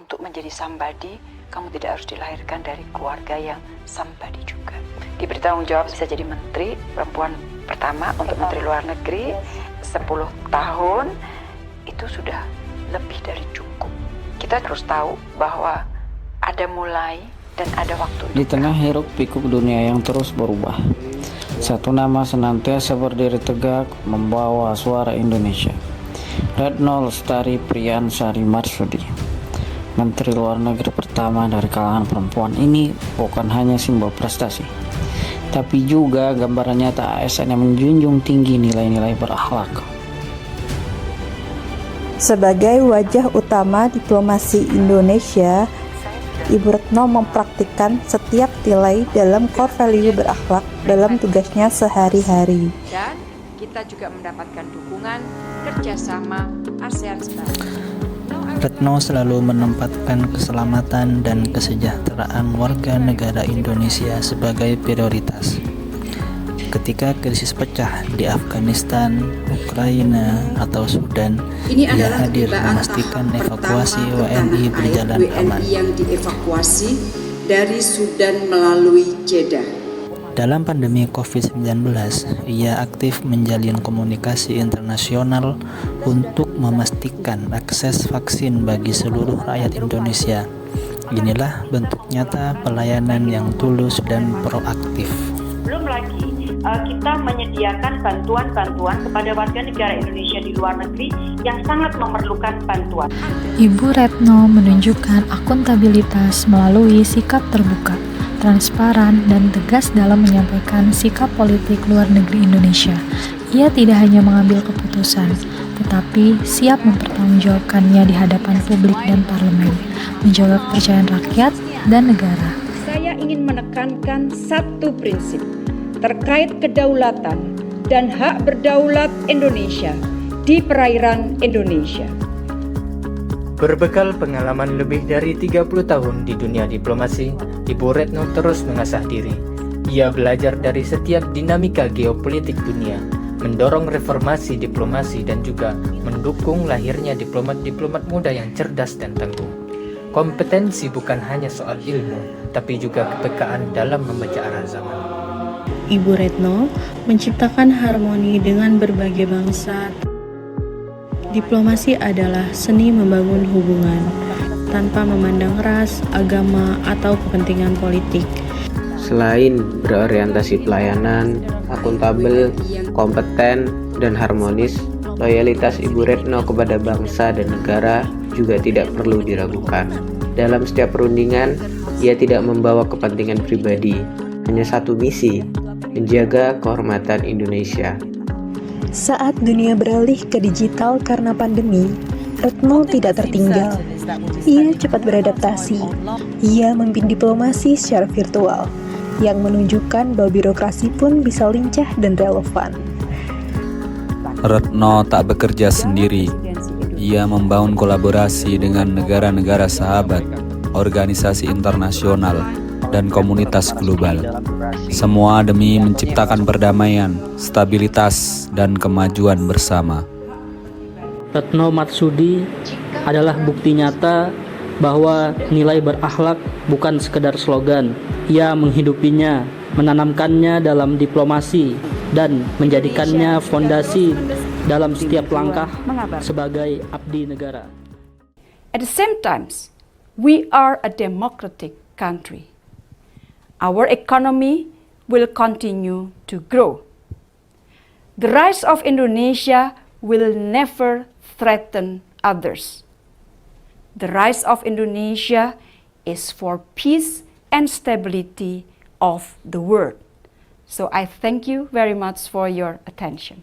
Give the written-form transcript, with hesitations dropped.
untuk menjadi somebody, kamu tidak harus dilahirkan dari keluarga yang somebody juga. Diberi tanggung jawab bisa jadi menteri, perempuan pertama untuk Menteri Luar Negeri, 10 tahun, itu sudah lebih dari cukup. Kita terus tahu bahwa ada mulai dan ada waktu. Di tengah hiruk pikuk dunia yang terus berubah, satu nama senantiasa berdiri tegak membawa suara Indonesia. Retno Lestari Priyansari Marsudi, Menteri Luar Negeri pertama dari kalangan perempuan ini bukan hanya simbol prestasi, tapi juga gambaran nyata ASN yang menjunjung tinggi nilai-nilai berakhlak. Sebagai wajah utama diplomasi Indonesia, Ibu Retno mempraktikkan setiap nilai dalam core value berakhlak dalam tugasnya sehari-hari. Dan kita juga mendapatkan dukungan kerjasama ASEAN Sebagai. Retno selalu menempatkan keselamatan dan kesejahteraan warga negara Indonesia sebagai prioritas. Ketika krisis pecah di Afghanistan, Ukraina, atau Sudan, ia hadir memastikan evakuasi WNI berjalan aman. Yang dievakuasi dari Sudan melalui Jeddah. Dalam pandemi COVID-19, ia aktif menjalin komunikasi internasional untuk memastikan akses vaksin bagi seluruh rakyat Indonesia. Inilah bentuk nyata pelayanan yang tulus dan proaktif. Belum lagi kita menyediakan bantuan-bantuan kepada warga negara Indonesia di luar negeri yang sangat memerlukan bantuan. Ibu Retno menunjukkan akuntabilitas melalui sikap terbuka, transparan, dan tegas dalam menyampaikan sikap politik luar negeri Indonesia. Ia tidak hanya mengambil keputusan, tetapi siap mempertanggungjawabkannya di hadapan publik dan parlemen, menjaga kepercayaan rakyat dan negara. Saya ingin menekankan satu prinsip terkait kedaulatan dan hak berdaulat Indonesia di perairan Indonesia. Berbekal pengalaman lebih dari 30 tahun di dunia diplomasi, Ibu Retno terus mengasah diri. Ia belajar dari setiap dinamika geopolitik dunia, mendorong reformasi diplomasi dan juga mendukung lahirnya diplomat-diplomat muda yang cerdas dan tangguh. Kompetensi bukan hanya soal ilmu, tapi juga kepekaan dalam membaca arah zaman. Ibu Retno menciptakan harmoni dengan berbagai bangsa. Diplomasi adalah seni membangun hubungan tanpa memandang ras, agama, atau kepentingan politik. Selain berorientasi pelayanan, akuntabel, kompeten, dan harmonis, loyalitas Ibu Retno kepada bangsa dan negara juga tidak perlu diragukan. Dalam setiap perundingan, ia tidak membawa kepentingan pribadi, hanya satu misi, menjaga kehormatan Indonesia. Saat dunia beralih ke digital karena pandemi, Retno tidak tertinggal. Ia cepat beradaptasi. Ia memimpin diplomasi secara virtual, yang menunjukkan bahwa birokrasi pun bisa lincah dan relevan. Retno tak bekerja sendiri. Ia membangun kolaborasi dengan negara-negara sahabat, organisasi internasional, dan komunitas global. Semua demi menciptakan perdamaian, stabilitas, dan kemajuan bersama. Retno Marsudi adalah bukti nyata bahwa nilai berakhlak bukan sekedar slogan. Ia menghidupinya, menanamkannya dalam diplomasi, dan menjadikannya fondasi dalam setiap langkah sebagai abdi negara. At the same time, we are a democratic country. Our economy will continue to grow. The rise of Indonesia will never threaten others. The rise of Indonesia is for peace and stability of the world. So I thank you very much for your attention.